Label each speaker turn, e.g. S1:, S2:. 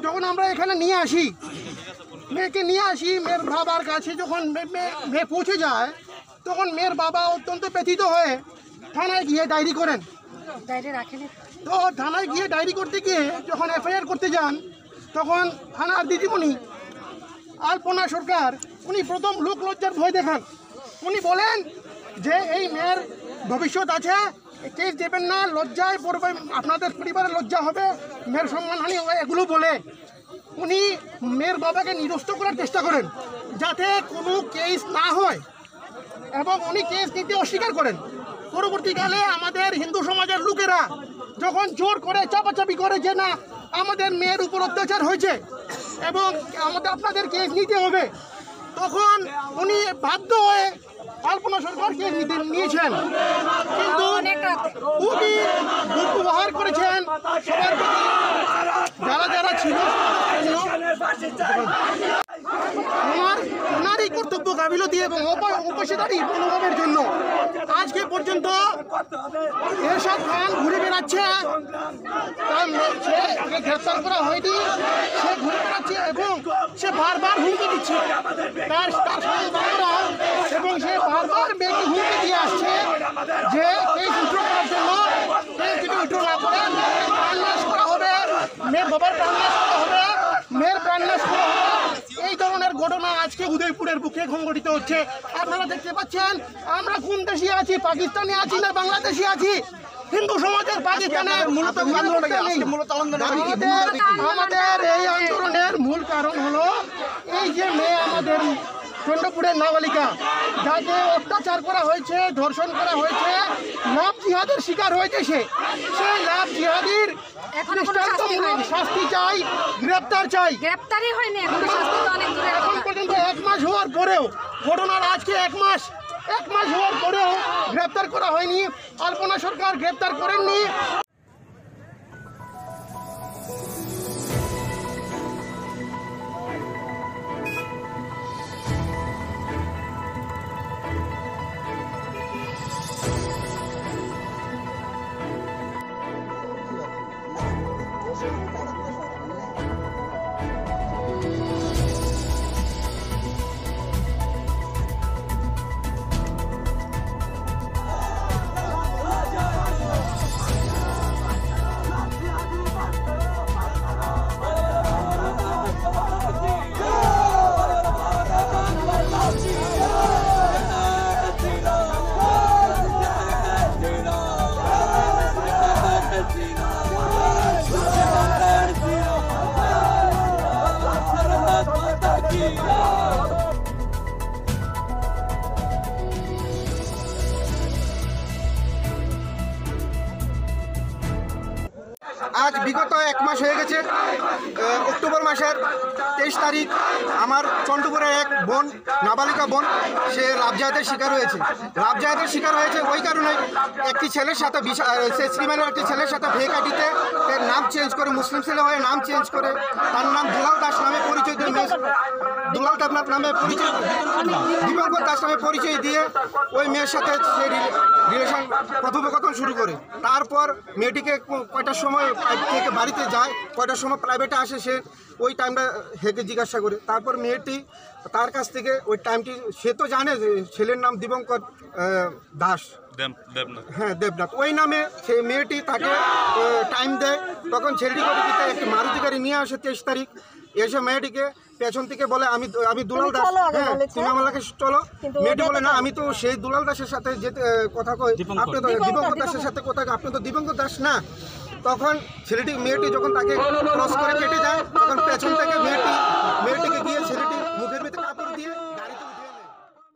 S1: যখন আমরা এখানে নিয়ে আসি মেয়েকে মেয়ের বাবার কাছে যখন মেয়ে পৌঁছে যায় তখন মেয়ের বাবা অত্যন্ত ব্যথিত হয়ে থানায় গিয়ে ডায়েরি করেন। তো থানায় গিয়ে ডায়েরি করতে গিয়ে যখন এফআইআর করতে যান তখন থানার দিদিমণি আলপনা সরকার উনি প্রথম লোক লজ্জার ভয় দেখান। উনি বলেন যে এই মেয়ের ভবিষ্যৎ আছে, কেস দেবেন না, লজ্জায় পড়বে, আপনাদের পরিবারের লজ্জা হবে, মেয়ের সম্মানহানি হবে, এগুলো বলে উনি মেয়ের বাবাকে নিরস্ত করার চেষ্টা করেন যাতে কোনো কেস না হয় এবং উনি কেস নিতে অস্বীকার করেন। পরবর্তীকালে আমাদের হিন্দু সমাজের লোকেরা যখন জোর করে চাপাচাপি করে যে না আমাদের মেয়ের উপর অত্যাচার হয়েছে এবং আপনাদের কেস নিতে হবে, তখন উনি বাধ্য হয়ে আলপনা সরকার কেস নিয়েছেন। কিন্তু খুবই দুর্ব্যবহার করেছেন সবার প্রতি, যারা যারা ছিল ওনারই কর্তব্য গাফিলতি এবং অপেশাদারি মনোভাবের জন্য আজকে পর্যন্ত এরশাদ খান ঘুরে বেড়াচ্ছে, সে গ্রেফতার করা হয়নি, সে ঘুরে বেড়াচ্ছে এবং সে বারবার হুমকি দিচ্ছে তার সঙ্গে বাবারা, এবং সে বারবার মেয়েকে হুমকি দিয়ে আসছে যে এই উইথড্র করার জন্য, যদি উইথড্র না করে প্রাণনাশ করা হবে, মেয়ের বাবার প্রাণনাশ করা হবে, মেয়ের প্রাণনাশ করা হবে। এই ধরনের ঘটনা আজকে উদয়পুরের বুকে সংঘটিত হচ্ছে। আপনারা দেখতে পাচ্ছেন আমরা কোন দেশে আছি, পাকিস্তানে আছি না বাংলাদেশে আছি। হিন্দু সমাজের পাকিস্তানে আমাদের এই আন্দোলনের মূল কারণ হলো এই যে মেয়ে আমাদের চন্দ্রপুরের নাবালিকা যাকে অত্যাচার করা হয়েছে, ধর্ষণ করা হয়েছে, লাভ জিহাদের শিকার হয়েছে, সেই লাভ জিহাদির দৃষ্টান্তমূলক শাস্তি চাই, গ্রেপ্তার চাই।
S2: গ্রেপ্তারই হয়নি
S1: এখন পর্যন্ত 1 মাস হওয়ার পরেও, ঘটনার আজকে 1 মাস হওয়ার পরেও গ্রেপ্তার করা হয়নি। আলপনা সরকার গ্রেপ্তার করেননি।
S3: আজ বিগত 1 মাস হয়ে গেছে। অক্টোবর মাসের 23 তারিখ আমার চন্দ্রপুরের এক বোন, নাবালিকা বোন, সে লাভজাহাতের শিকার হয়েছে। লাভজাহাতের শিকার হয়েছে ওই কারণে একটি ছেলের সাথে, সে শ্রীমানের একটি ছেলের সাথে ভেকাটিতে এর নাম চেঞ্জ করে, মুসলিম ছেলে হয়ে নাম চেঞ্জ করে তার নাম দুলাল দাস নামে পরিচয় দিয়ে, দুলাল দেবনাথ নামে পরিচয়, দীপঙ্কর দাস নামে পরিচয় দিয়ে ওই মেয়ের সাথে সে রিলেশন কথোপকথন শুরু করে। তারপর মেয়েটিকে কয়টার সময় থেকে বাড়িতে যায়, কয়টার সময় প্রাইভেটে আসে, সে ওই টাইমটা হেকে জিজ্ঞাসা করে। তারপর মেয়েটি তার কাছ থেকে ওই টাইমটি, সে তো জানে যে ছেলের নাম দীপঙ্কর দাস, হ্যাঁ দেবনাথ, ওই নামে সেই মেয়েটি তাকে টাইম দেয়। তখন ছেলেটি করে একটি মারুতি গাড়ি নিয়ে আসে 23 তারিখ, এসে মেয়েটিকে পেছন থেকে বলে আমি দুলাল দাস, হ্যাঁ তুমি আমার কাছে চলো। মেয়েটি বলে না, আমি তো সেই দুলাল দাসের সাথে যেতে কথা কই, আপনি তো দীপঙ্কর দাসের সাথে কথা, আপনি তো দীপঙ্কর দাস না। তখন মেয়েটি যখন তাকে ক্রস করে কেটে যায়, তখন পেছন থেকে মেয়েটিকে গিয়ে ছেলেটি